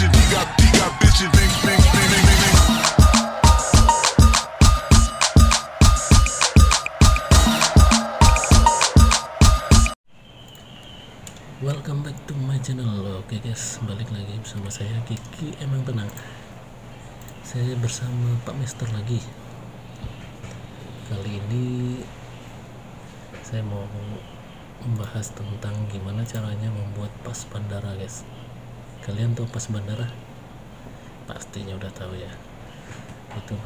bitches, he got bitches, bing, bing, bing, bing, bing, bing. Welcome back to my channel. Oke guys, balik lagi bersama saya Kiki Emang Tenang. Saya bersama Pak Mister lagi. Kali ini saya mau membahas tentang gimana caranya membuat pas bandara guys. Kalian tahu pas bandara? Pastinya udah tahu ya. Itu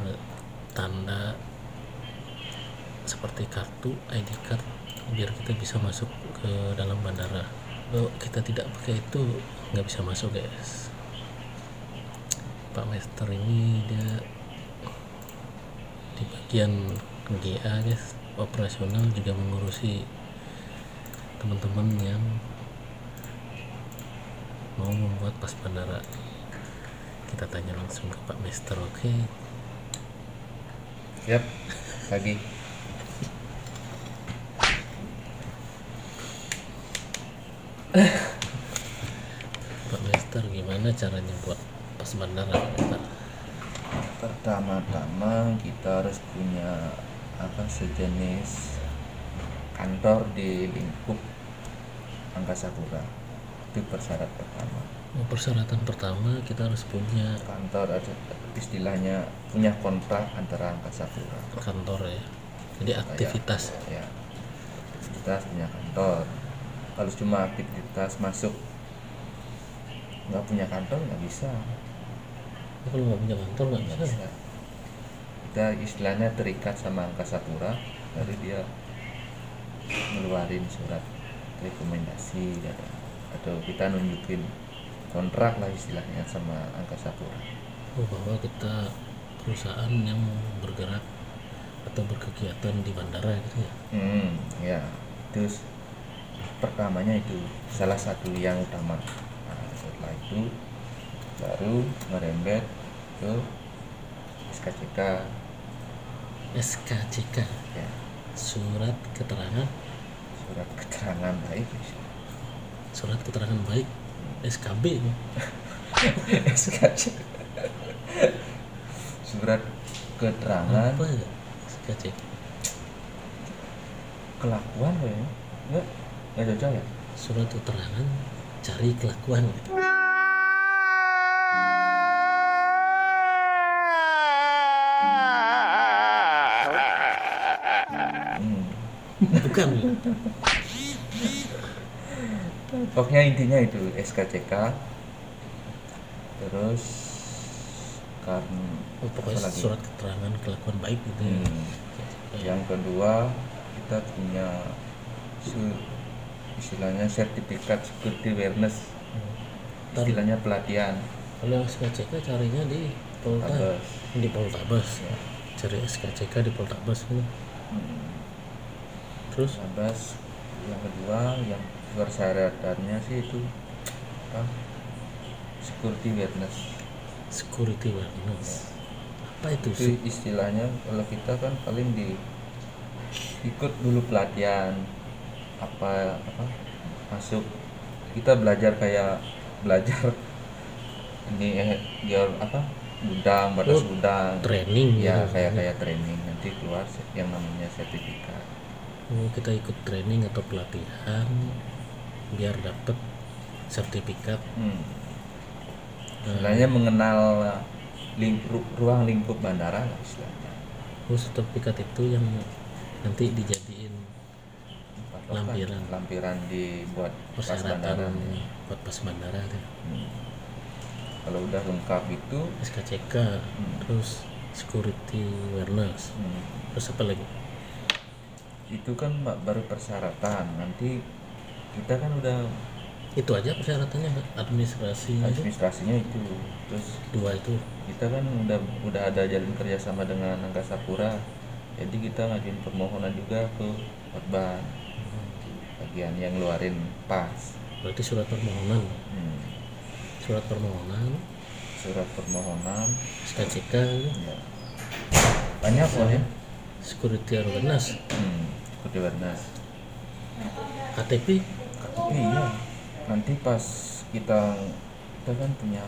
tanda seperti kartu ID card biar kita bisa masuk ke dalam bandara. Kalau kita tidak pakai itu nggak bisa masuk guys. Pak Master ini dia di bagian GA guys, operasional, juga mengurusi teman-teman yang mau membuat pas bandara. Kita tanya langsung ke Pak Master. Oke. Yap, lagi. Pak Master, gimana caranya buat pas bandara kita? Pertama-tama kita harus punya sejenis kantor di lingkup Angkasa Pura. Itu persyarat pertama. Persyaratan pertama kita harus punya Kantor, ada istilahnya punya kontrak antara Angkasa Pura. kantor ya. Jadi aktivitas. Ya, aktivitas punya kantor. Kalau cuma aktivitas masuk nggak punya kantor nggak bisa. Kalau nggak punya kantor nggak bisa. Kita istilahnya terikat sama Angkasa Pura, lalu dia ngeluarin surat rekomendasi atau kita nunjukin kontrak lah istilahnya sama Angkasa Pura. Bahwa kita perusahaan yang bergerak atau berkegiatan di bandara gitu ya. Ya, itu pertamanya itu salah satu yang utama. Nah, setelah itu baru merembet ke SKCK. SKCK Ya, surat keterangan baik. surat keterangan baik, SKB ya. SKCK. Surat keterangan Apa ya SKCK? kelakuan ya. Nggak cocok ya. Surat keterangan cari kelakuan. Bukan. Pokoknya intinya itu SKCK. Terus karena Pokoknya surat keterangan kelakuan baik gitu ya. yang kedua kita punya istilahnya sertifikat security awareness, istilahnya pelatihan. Kalau SKCK carinya di Poltabes ya. Cari SKCK di Poltabes gitu. Terus Poltabes. Yang kedua yang persyaratannya sih itu security awareness. security awareness. Apa itu? Itu istilahnya kalau kita kan paling ikut dulu pelatihan masuk, kita belajar ini dia gudang, batas gudang, Training ya, gitu. kayak training, nanti keluar yang namanya sertifikat. Kita ikut training atau pelatihan biar dapat sertifikat. Istilahnya mengenal ruang lingkup bandara lah istilahnya. Sertifikat itu yang nanti dijadiin lampiran dibuat pas bandara. persyaratan buat pas bandara tuh. Kalau udah lengkap itu SKCK, terus security awareness, terus apa lagi? itu kan baru persyaratan. Nanti kita kan udah Itu aja persyaratannya, administrasinya itu. Terus dua itu. kita kan udah ada jalin kerjasama dengan Angkasa Pura, jadi kita ngajuin permohonan juga ke Otban, bagian yang ngeluarin pas. Berarti surat permohonan SKCK Ya. Banyak loh ya. security awareness, Security awareness. KTP. Iya. Nanti pas kita kan punya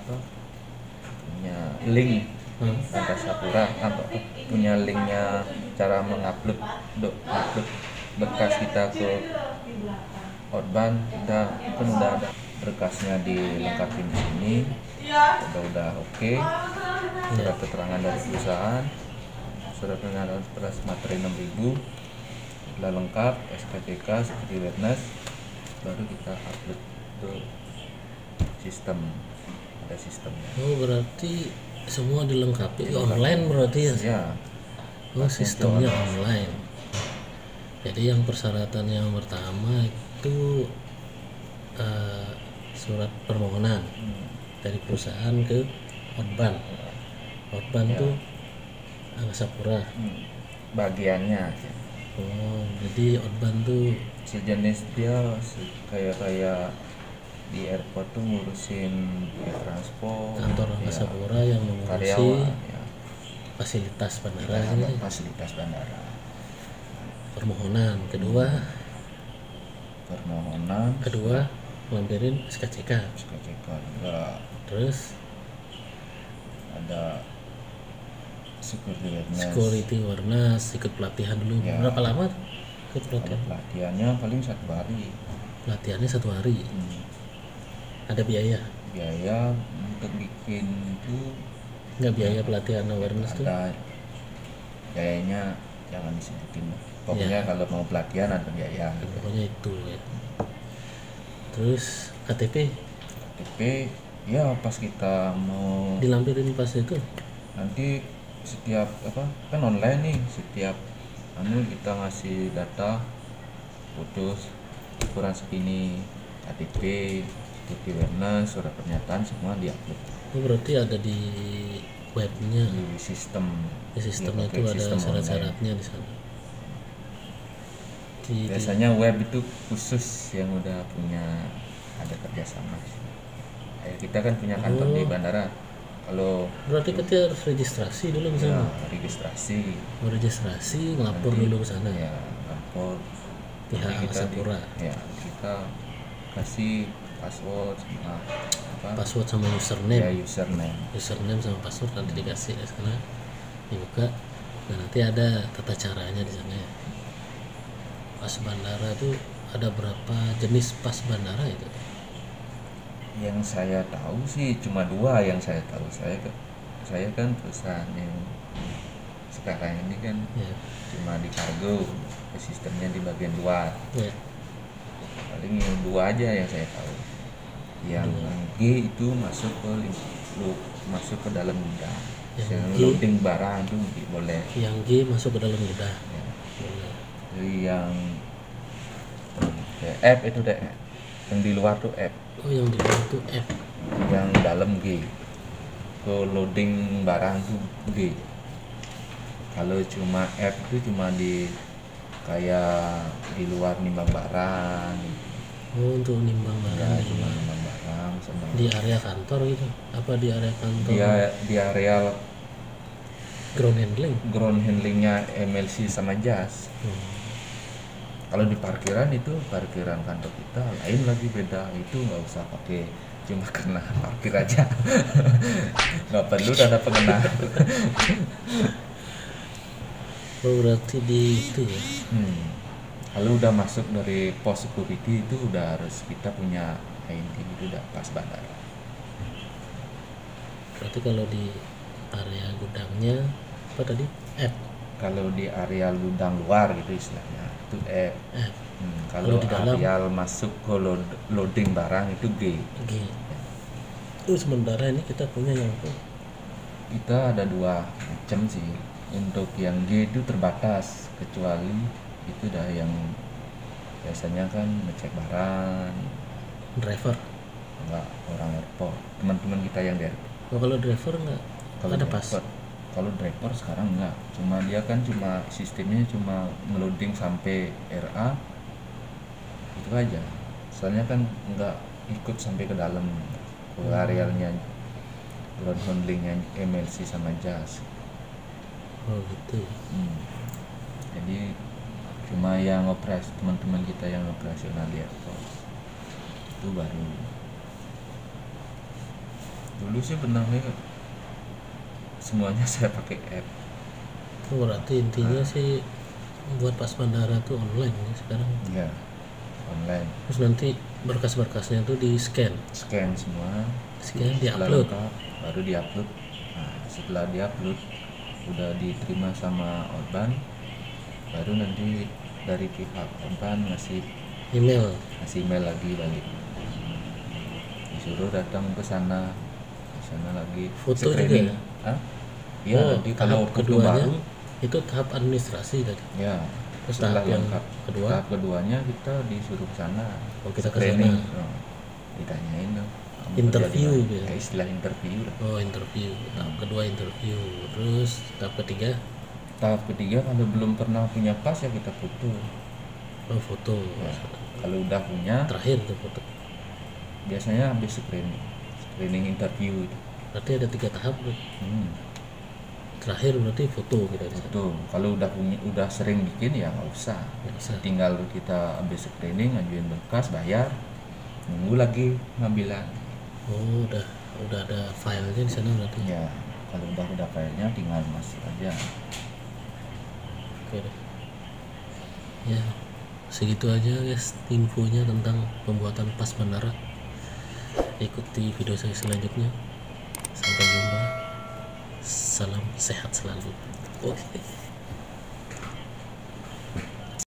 punya link Angkasa Pura, punya linknya cara mengupload upload berkas kita ke Outbound. Kita kan udah ada berkasnya dilengkapi di sini, udah oke. Surat keterangan dari perusahaan, surat pengenalan beras materi 6.000 sudah lengkap, SKCK seperti awareness, baru kita upload ke sistem. Ada sistemnya. Oh, berarti semua dilengkapi online berarti ya? Ya. Oh, sistemnya online. Jadi yang persyaratan yang pertama itu surat permohonan dari perusahaan ke Outbound. Outbound Ya. tuh Angkasa Pura. Bagiannya aja. Oh, jadi Outbound tuh Sejenis dia kayak di airport tuh ngurusin transport, kantor Angkasa Pura yang mengurusi karyawan, ya. fasilitas bandara Ada gitu. fasilitas bandara. Permohonan kedua lampirin SKCK. SKCK juga Terus ada security awareness, ikut pelatihan dulu. Ya. Berapa lama ikut Kalau pelatihan? pelatihannya paling 1 hari. Pelatihannya 1 hari. Ada biaya? Biaya untuk bikin itu Nggak biaya pelatihan awareness tuh? ada, biayanya jangan disebutin. Pokoknya Ya. kalau mau pelatihan ada biaya. Pokoknya itu ya. Terus KTP KTP ya pas kita mau dilampirin pas itu? nanti setiap kan online nih, setiap kita ngasih data putus ukuran segini, KTP, bukti awareness, surat pernyataan, semua diupload Oh, berarti ada di webnya. di sistem. Di sistemnya Ya, itu pakai ada sistem syarat-syaratnya di sana. Biasanya web itu khusus yang udah punya ada kerjasama. Kita kan punya kantor di bandara. Kalau Berarti kita harus registrasi dulu ke ya, sana. registrasi, Registrasi, ngelapor dulu ke sana. ya lapor Pihak nanti Angkasa Pura. ya kita kasih password sama Password sama ya username. username. Sama password nanti dikasih ke sana, dibuka. Nah, nanti ada tata caranya di sana ya. Pas bandara tuh ada berapa jenis pas bandara itu? Yang saya tahu sih cuma 2 yang saya tahu. Saya kan perusahaan yang sekarang ini kan Ya. cuma di kargo, sistemnya di bagian luar. Ya. Paling yang 2 aja yang saya tahu. Yang G itu masuk ke dalam gudang. Yang G? Loading barang itu boleh. Yang G masuk ke dalam gudang. Ya. Boleh. Jadi yang F itu D. Yang di luar tuh F. Oh, yang di luar itu F. Yang dalam G. Ke loading barang itu G. Kalau cuma F itu cuma di kayak di luar nimbang barang. Oh, untuk nimbang Ya, barang cuma nimbang barang sama di area kantor gitu? Apa di area kantor? di area Ground handling. ground handlingnya MLC sama JAS. Kalau di parkiran itu parkiran kantor kita lain lagi, beda. Itu nggak usah pakai, cuma kena parkir aja. Nggak perlu tanda pengenal. Oh, berarti di itu ya. Kalau udah masuk dari pos security itu udah harus kita punya ID, itu udah pas bandara. Berarti kalau di area gudangnya apa tadi? F. Kalau di area gudang luar gitu istilahnya itu F. F. Kalau Kalau di dalam? area masuk ke loading barang itu G. G. Terus sementara ini kita punya yang apa? Kita ada 2 macam sih. Untuk yang G itu terbatas, kecuali itu dah yang biasanya kan ngecek barang, Driver. enggak orang airport, teman-teman kita yang di airport. Oh, kalau driver nggak ada pas. Kalau driver sekarang enggak, cuma dia kan cuma sistemnya cuma ngeloading sampai RA itu aja. Soalnya kan enggak ikut sampai ke dalam ke arealnya ground handlingnya MLC sama JAS. Oh, gitu. Jadi cuma yang operasi, teman-teman kita yang operasional di airport itu baru. Dulu sih benangnya semuanya saya pakai app. Oh, berarti intinya sih buat pas bandara tuh online ya sekarang. Ya, online. Terus nanti berkas-berkasnya tuh di scan Scan semua, di setelah upload. lengkap, baru diupload. Nah, setelah diupload udah diterima sama Orban, baru nanti dari pihak Orban ngasih Email. email lagi balik, disuruh datang ke sana lagi Foto screening. juga? Hah? Iya, Oh, nanti kalau tahap foto keduanya baru itu tahap administrasi tadi. ya. Terus Setelah tahap yang lengkap kedua? tahap keduanya kita disuruh ke sana. Oh, kita ke Screening. sana. Oh, ditanyain dong, kamu Interview kerja di mana? gitu. Ya, istilah interview lah. Oh, interview. Tahap kedua interview. Terus tahap ketiga Tahap ketiga kalau belum pernah punya pas ya kita foto. foto. Ya, kalau udah punya Terakhir tuh foto. biasanya habis screening interview itu. Berarti ada 3 tahap tuh. Hmm, Terakhir berarti foto kita di sana. foto. Kalau udah sering bikin ya nggak usah. Nggak usah. Tinggal kita habis screening, ngajuin berkas, bayar, nunggu lagi ngambilan. Oh, udah ada filenya di sana berarti. Ya, kalau udah filenya tinggal masuk aja. Oke deh. Ya, segitu aja guys infonya tentang pembuatan pas bandara. Ikuti video saya selanjutnya. Sampai jumpa. Salam sehat selalu. Oke.